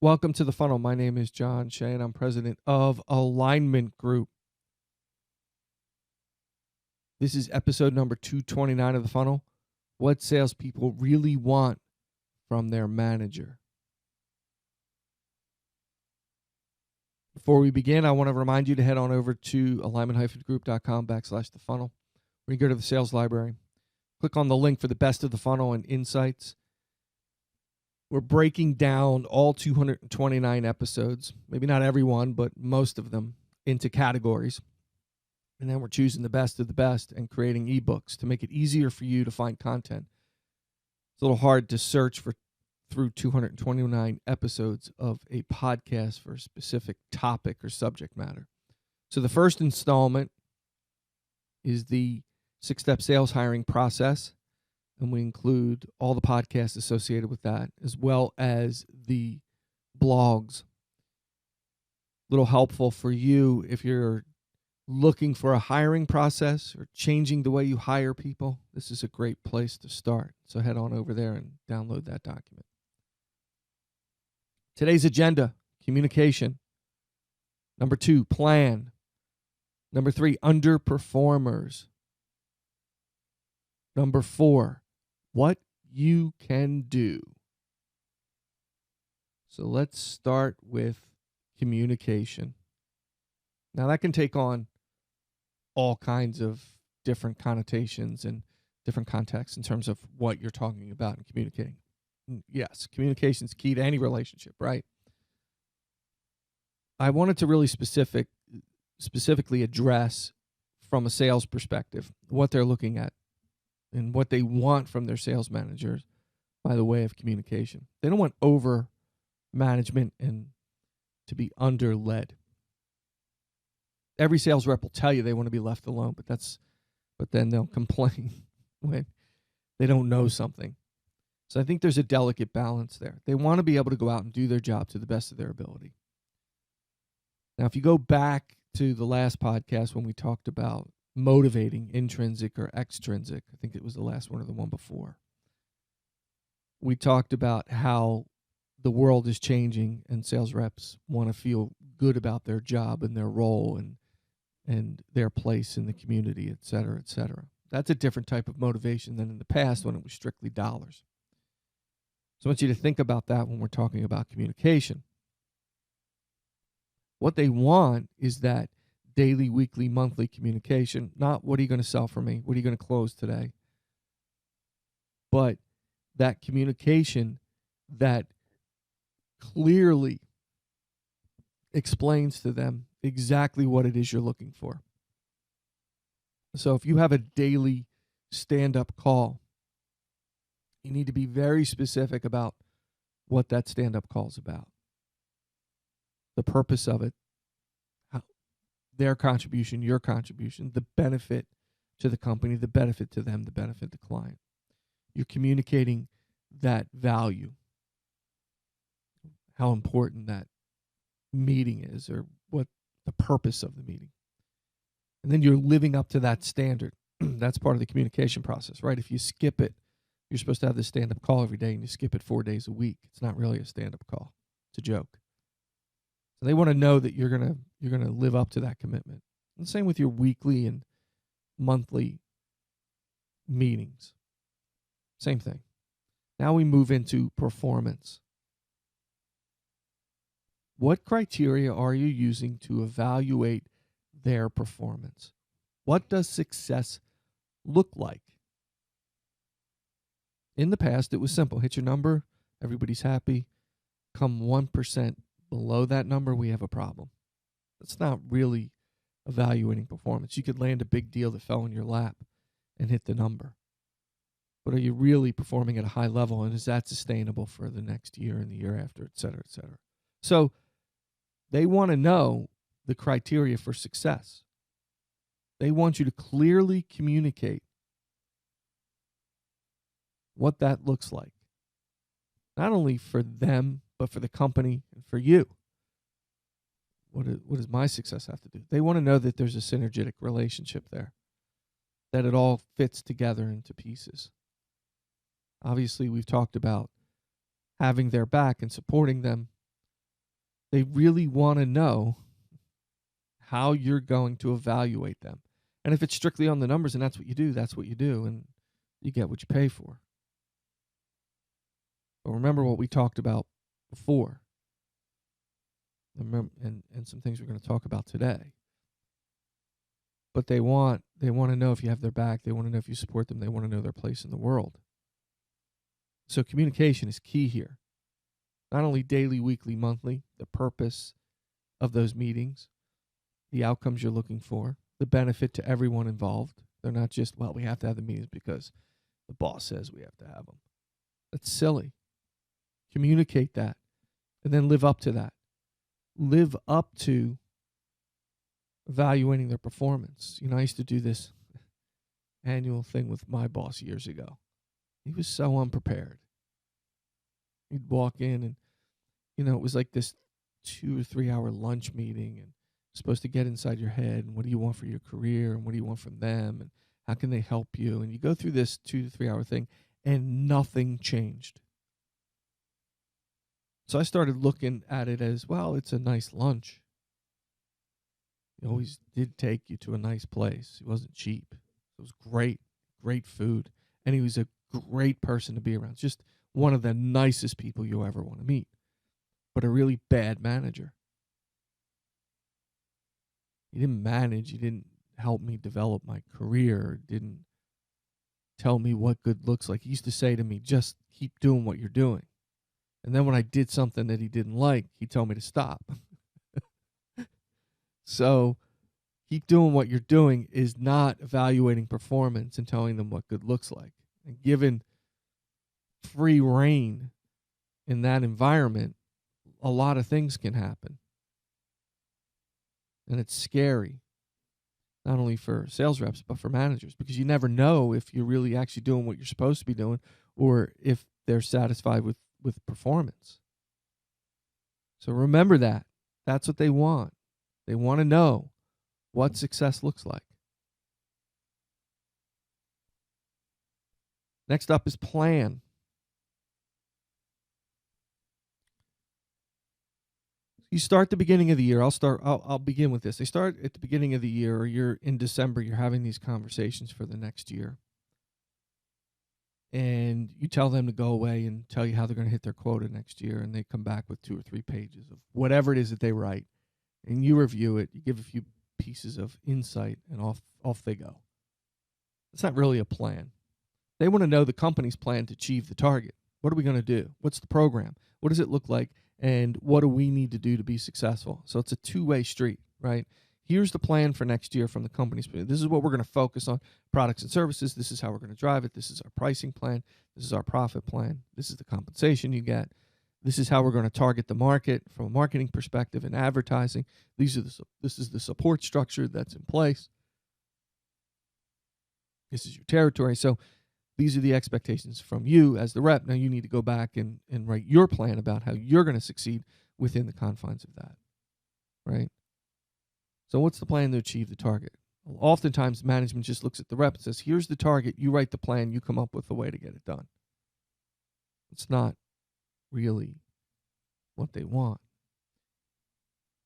Welcome to the funnel. My name is John Shea, and I'm president of Alignment Group. This is episode number 229 of the funnel. What salespeople really want from their manager. Before we begin, I want to remind you to head on over to alignment-group.com/the funnel. Where you go to the sales library, click on the link for the best of the funnel and insights. We're breaking down all 229 episodes, maybe not every one, but most of them, into categories. And then we're choosing the best of the best and creating ebooks to make it easier for you to find content. It's a little hard to search through 229 episodes of a podcast for a specific topic or subject matter. So the first installment is the 6-step sales hiring process. And we include all the podcasts associated with that, as well as the blogs. A little helpful for you if you're looking for a hiring process or changing the way you hire people. This is a great place to start. So head on over there and download that document. Today's agenda: communication. Number 2, plan. Number 3, underperformers. Number 4, what you can do. So let's start with communication. Now that can take on all kinds of different connotations and different contexts in terms of what you're talking about and communicating. Yes, communication is key to any relationship, right? I wanted to really specifically address from a sales perspective what they're looking at and what they want from their sales managers by the way of communication. They don't want over management and to be under led. Every sales rep will tell you they want to be left alone, but then they'll complain when they don't know something. So I think there's a delicate balance there. They want to be able to go out and do their job to the best of their ability. Now, if you go back to the last podcast when we talked about motivating, intrinsic or extrinsic, I think it was the last one or the one before, we talked about how the world is changing and sales reps want to feel good about their job and their role and their place in the community, et cetera, et cetera. That's a different type of motivation than in the past when it was strictly dollars. So I want you to think about that when we're talking about communication. What they want is that daily, weekly, monthly communication, not what are you going to sell for me? What are you going to close today? But that communication that clearly explains to them exactly what it is you're looking for. So if you have a daily stand-up call, you need to be very specific about what that stand-up call is about, the purpose of it, their contribution, your contribution, the benefit to the company, the benefit to them, the benefit to the client. You're communicating that value, how important that meeting is or what the purpose of the meeting. And then you're living up to that standard. That's part of the communication process, right? If you skip it, you're supposed to have this stand-up call every day and you skip it 4 days a week. It's not really a stand-up call. It's a joke. So they want to know that you're gonna live up to that commitment. And the same with your weekly and monthly meetings. Same thing. Now we move into performance. What criteria are you using to evaluate their performance? What does success look like? In the past, it was simple. Hit your number, everybody's happy. Come 1% below that number, we have a problem. That's not really evaluating performance. You could land a big deal that fell in your lap and hit the number. But are you really performing at a high level, and is that sustainable for the next year and the year after, et cetera, et cetera? So they want to know the criteria for success. They want you to clearly communicate what that looks like, not only for them, but for the company and for you. What does my success have to do? They want to know that there's a synergetic relationship there, that it all fits together into pieces. Obviously, we've talked about having their back and supporting them, They really want to know how you're going to evaluate them. And if it's strictly on the numbers and that's what you do, that's what you do, and you get what you pay for. But remember what we talked about before. And some things we're going to talk about today. But they want to know if you have their back. They want to know if you support them. They want to know their place in the world. So communication is key here. Not only daily, weekly, monthly, the purpose of those meetings, the outcomes you're looking for, the benefit to everyone involved. They're not just, well, we have to have the meetings because the boss says we have to have them. That's silly. Communicate that and then live up to that. Live up to evaluating their performance. I used to do this annual thing with my boss years ago. He was so unprepared. He'd walk in and, it was like this 2 or 3 hour lunch meeting and supposed to get inside your head and what do you want for your career and what do you want from them and how can they help you? And you go through this 2 to 3 hour thing and nothing changed. So I started looking at it as, well, it's a nice lunch. He always did take you to a nice place. It wasn't cheap. It was great, great food. And he was a great person to be around. Just one of the nicest people you'll ever want to meet. But a really bad manager. He didn't manage. He didn't help me develop my career. Didn't tell me what good looks like. He used to say to me, just keep doing what you're doing. And then when I did something that he didn't like, he'd tell me to stop. So keep doing what you're doing is not evaluating performance and telling them what good looks like. And given free reign in that environment, a lot of things can happen. And it's scary, not only for sales reps, but for managers, because you never know if you're really actually doing what you're supposed to be doing or if they're satisfied with performance. So remember that. That's what they want. They want to know what success looks like. Next up is plan. You start the beginning of the year. I'll begin with this. They start at the beginning of the year, or you're in December, you're having these conversations for the next year. And you tell them to go away and tell you how they're going to hit their quota next year, and they come back with 2 or 3 pages of whatever it is that they write. And you review it, you give a few pieces of insight, and off they go. It's not really a plan. They want to know the company's plan to achieve the target. What are we going to do? What's the program? What does it look like? And what do we need to do to be successful? So it's a two-way street, right? Here's the plan for next year from the company's point. This is what we're going to focus on, products and services. This is how we're going to drive it. This is our pricing plan. This is our profit plan. This is the compensation you get. This is how we're going to target the market from a marketing perspective and advertising. This is the support structure that's in place. This is your territory. So these are the expectations from you as the rep. Now you need to go back and write your plan about how you're going to succeed within the confines of that, right? So what's the plan to achieve the target? Well, oftentimes management just looks at the rep and says, here's the target. You write the plan. You come up with a way to get it done. It's not really what they want.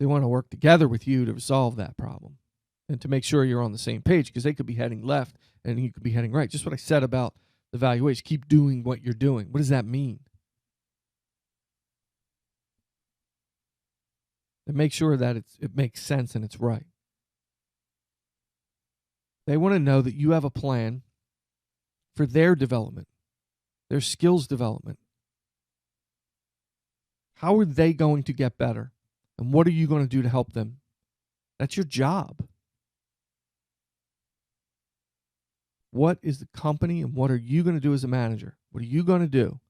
They want to work together with you to resolve that problem and to make sure you're on the same page, because they could be heading left and you could be heading right. Just what I said about the valuation. Keep doing what you're doing. What does that mean? And make sure that it makes sense and it's right. They want to know that you have a plan for their development, their skills development. How are they going to get better? And what are you going to do to help them? That's your job. What is the company and what are you going to do as a manager? What are you going to do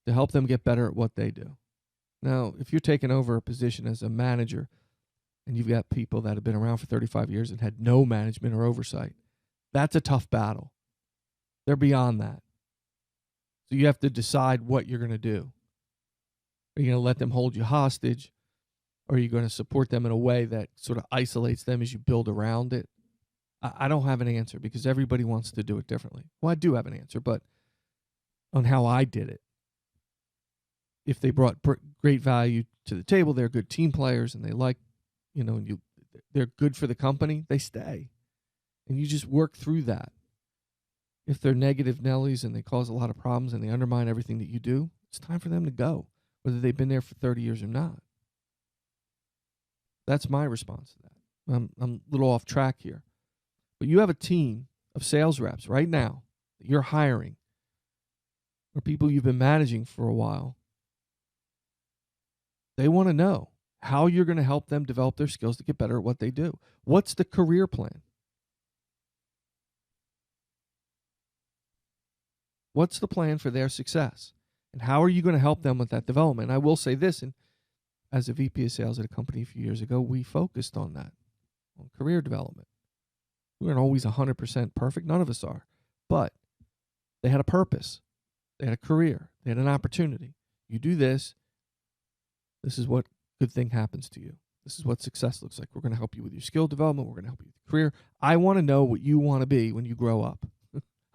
to help them get better at what they do? Now, if you're taking over a position as a manager and you've got people that have been around for 35 years and had no management or oversight, that's a tough battle. They're beyond that. So you have to decide what you're going to do. Are you going to let them hold you hostage? Or are you going to support them in a way that sort of isolates them as you build around it? I don't have an answer because everybody wants to do it differently. Well, I do have an answer, but on how I did it. if they brought great value to the table, they're good team players and they like, and they're good for the company, they stay. And you just work through that. If they're negative Nellies and they cause a lot of problems and they undermine everything that you do, it's time for them to go, whether they've been there for 30 years or not. That's my response to that. I'm a little off track here. But you have a team of sales reps right now that you're hiring, or people you've been managing for a while. They want to know how you're going to help them develop their skills to get better at what they do. What's the career plan? What's the plan for their success? And how are you going to help them with that development? And I will say this, and as a VP of sales at a company a few years ago, we focused on that, on career development. We weren't always 100% perfect. None of us are. But they had a purpose. They had a career. They had an opportunity. You do this, this is what good thing happens to you. This is what success looks like. We're going to help you with your skill development. We're going to help you with your career. I want to know what you want to be when you grow up.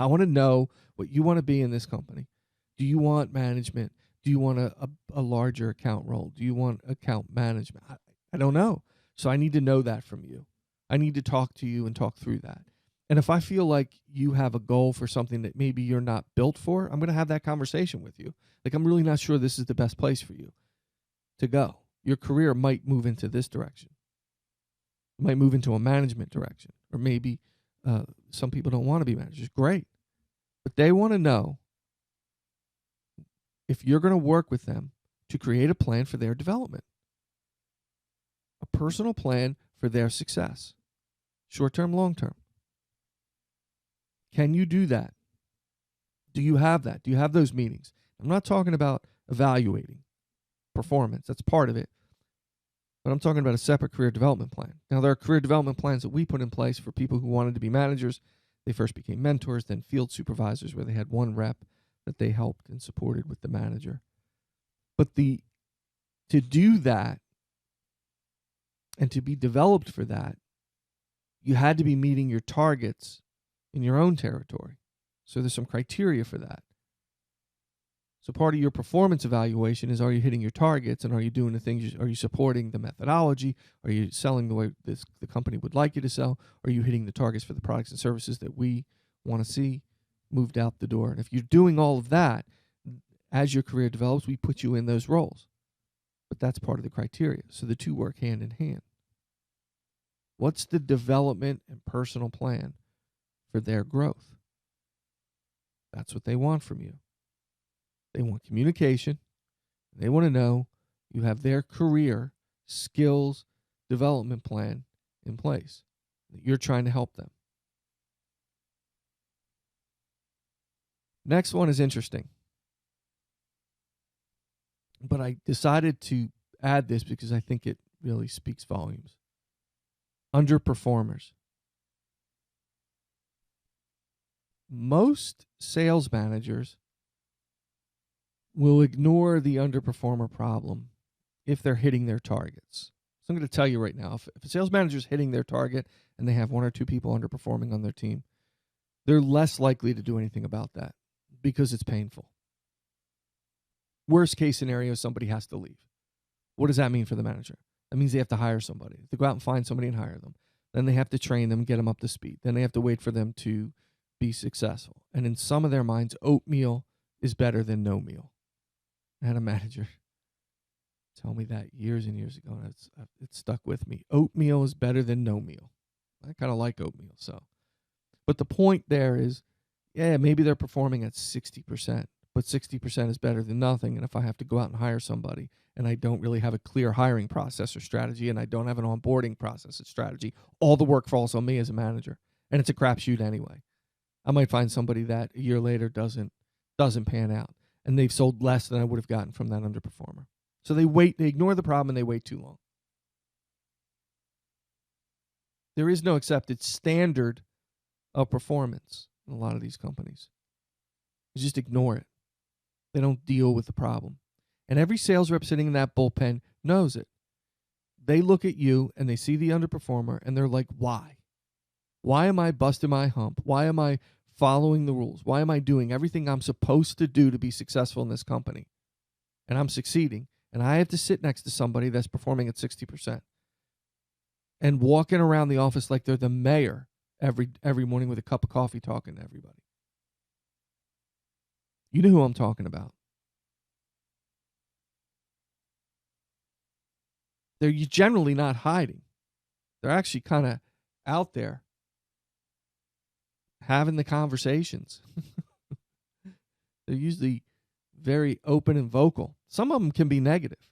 I want to know what you want to be in this company. Do you want management? Do you want a larger account role? Do you want account management? I don't know. So I need to know that from you. I need to talk to you and talk through that. And if I feel like you have a goal for something that maybe you're not built for, I'm going to have that conversation with you. Like, I'm really not sure this is the best place for you to go. Your career might move into this direction. It might move into a management direction. Or maybe some people don't want to be managers. Great. But they want to know if you're going to work with them to create a plan for their development, a personal plan for their success, short-term, long-term. Can you do that? Do you have that? Do you have those meetings? I'm not talking about evaluating performance. That's part of it. But I'm talking about a separate career development plan. Now, there are career development plans that we put in place for people who wanted to be managers. They first became mentors, then field supervisors, where they had one rep that they helped and supported with the manager. But to do that and to be developed for that, you had to be meeting your targets in your own territory. So there's some criteria for that. So part of your performance evaluation is, are you hitting your targets, and are you doing the things, are you supporting the methodology? Are you selling the way the company would like you to sell? Are you hitting the targets for the products and services that we want to see moved out the door? And if you're doing all of that, as your career develops, we put you in those roles. But that's part of the criteria. So the two work hand in hand. What's the development and personal plan for their growth? That's what they want from you. They want communication. They want to know you have their career skills development plan in place, that you're trying to help them. Next one is interesting. But I decided to add this because I think it really speaks volumes. Underperformers. Most sales managers will ignore the underperformer problem if they're hitting their targets. So I'm going to tell you right now, if a sales manager is hitting their target and they have one or two people underperforming on their team, they're less likely to do anything about that because it's painful. Worst case scenario, somebody has to leave. What does that mean for the manager? That means they have to hire somebody. They have to go out and find somebody and hire them. Then they have to train them, get them up to speed. Then they have to wait for them to be successful. And in some of their minds, oatmeal is better than no meal. I had a manager tell me that years and years ago, and it stuck with me. Oatmeal is better than no meal. I kind of like oatmeal. But the point there is, yeah, maybe they're performing at 60%, but 60% is better than nothing. And if I have to go out and hire somebody and I don't really have a clear hiring process or strategy, and I don't have an onboarding process or strategy, all the work falls on me as a manager. And it's a crapshoot anyway. I might find somebody that a year later doesn't pan out, and they've sold less than I would have gotten from that underperformer. So they ignore the problem, and they wait too long. There is no accepted standard of performance in a lot of these companies. You just ignore it. They don't deal with the problem. And every sales rep sitting in that bullpen knows it. They look at you, and they see the underperformer, and they're like, why? Why am I busting my hump? Why am I following the rules? Why am I doing everything I'm supposed to do to be successful in this company? and I'm succeeding, and I have to sit next to somebody that's performing at 60% and walking around the office like they're the mayor every morning with a cup of coffee talking to everybody. You know who I'm talking about. They're generally not hiding. They're actually kind of out there having the conversations. They're usually very open and vocal. Some of them can be negative.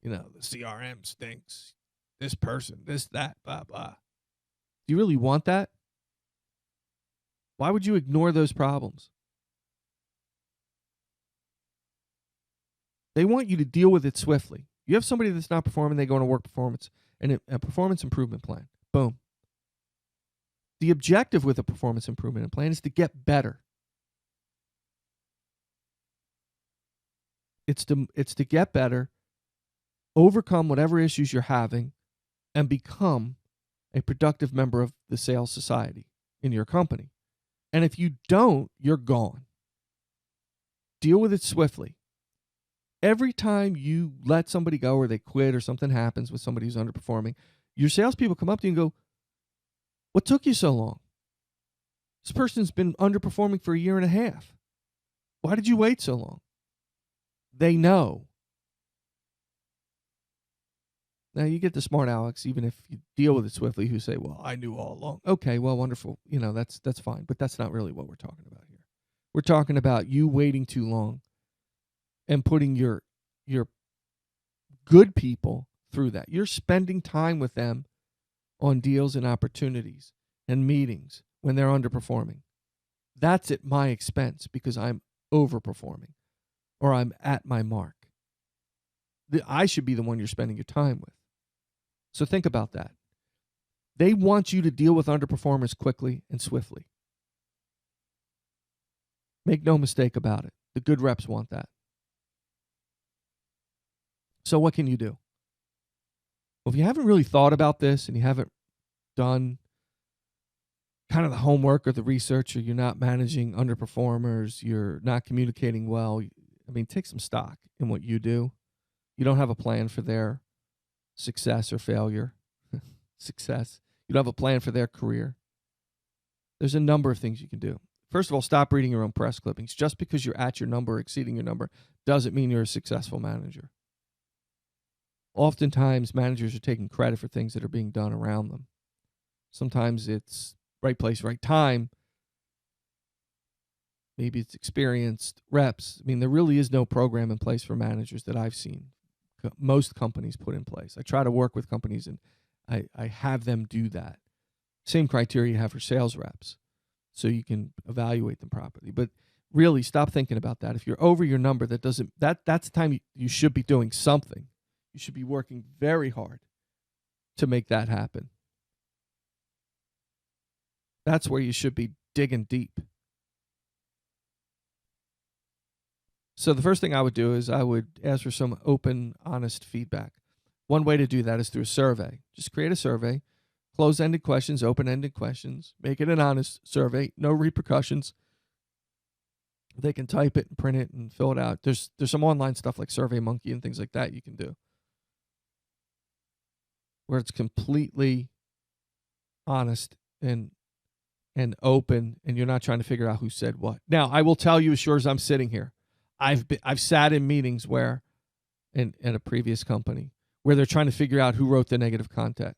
You know, the CRM stinks. This person, this, that, blah, blah. Do you really want that? Why would you ignore those problems? They want you to deal with it swiftly. You have somebody that's not performing, they go on a work performance and a performance improvement plan. Boom. The objective with a performance improvement plan is to get better. It's to get better, overcome whatever issues you're having, and become a productive member of the sales society in your company. And if you don't, you're gone. Deal with it swiftly. Every time you let somebody go or they quit or something happens with somebody who's underperforming, your salespeople come up to you and go, "What took you so long? This person's been underperforming for a year and a half. Why did you wait so long?" They know. Now, you get the smart Alex, even if you deal with it swiftly, who say, "Well, I knew all along." Okay, well, wonderful. You know, that's fine. But that's not really what we're talking about here. We're talking about you waiting too long and putting your good people through that. You're spending time with them on deals and opportunities and meetings when they're underperforming. That's at my expense because I'm overperforming or I'm at my mark. I should be the one you're spending your time with. So think about that. They want you to deal with underperformers quickly and swiftly. Make no mistake about it. The good reps want that. So what can you do? Well, if you haven't really thought about this and you haven't done kind of the homework or the research, or you're not managing underperformers, you're not communicating well, I mean, take some stock in what you do. You don't have a plan for their success or failure. Success. You don't have a plan for their career. There's a number of things you can do. First of all, stop reading your own press clippings. Just because you're at your number or exceeding your number doesn't mean you're a successful manager. Oftentimes, managers are taking credit for things that are being done around them. Sometimes it's right place, right time. Maybe it's experienced reps. I mean, there really is no program in place for managers that I've seen most companies put in place. I try to work with companies and I have them do that. Same criteria you have for sales reps, so you can evaluate them properly. But really, stop thinking about that. If you're over your number, that's the time you should be doing something. You should be working very hard to make that happen. That's where you should be digging deep. So the first thing I would do is I would ask for some open, honest feedback. One way to do that is through a survey. Just create a survey, closed-ended questions, open-ended questions. Make it an honest survey, no repercussions. They can type it and print it and fill it out. There's some online stuff like SurveyMonkey and things like that you can do, where it's completely honest and open, and you're not trying to figure out who said what. Now, I will tell you, as sure as I'm sitting here, I've sat in meetings where, in a previous company, where they're trying to figure out who wrote the negative content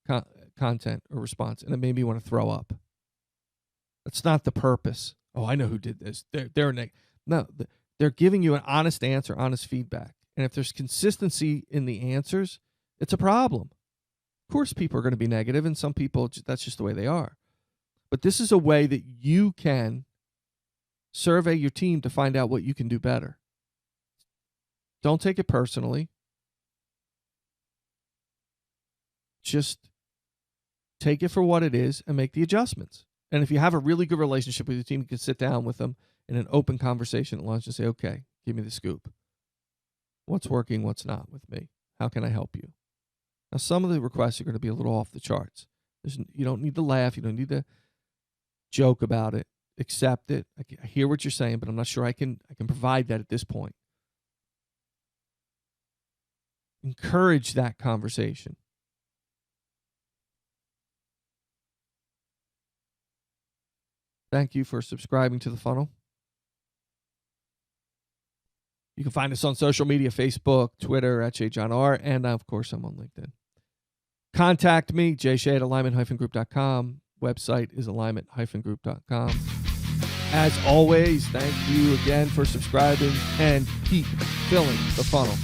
or response, and it made me want to throw up. That's not the purpose. Oh, I know who did this. They're no, they're giving you an honest answer, honest feedback, and if there's consistency in the answers, it's a problem. Of course, people are going to be negative, and some people, that's just the way they are. But this is a way that you can survey your team to find out what you can do better. Don't take it personally. Just take it for what it is and make the adjustments. And if you have a really good relationship with your team, you can sit down with them in an open conversation at lunch and say, "Okay, give me the scoop. What's working, what's not with me? How can I help you?" Now, some of the requests are going to be a little off the charts. You don't need to laugh. You don't need to joke about it. Accept it. I hear what you're saying, but I'm not sure I can provide that at this point. encourage that conversation. Thank you for subscribing to The Funnel. You can find us on social media, Facebook, Twitter, @JJohnR, and of course, I'm on LinkedIn. Contact me, jshay@alignment-group.com. Website is alignment-group.com. As always, thank you again for subscribing, and keep filling the funnel.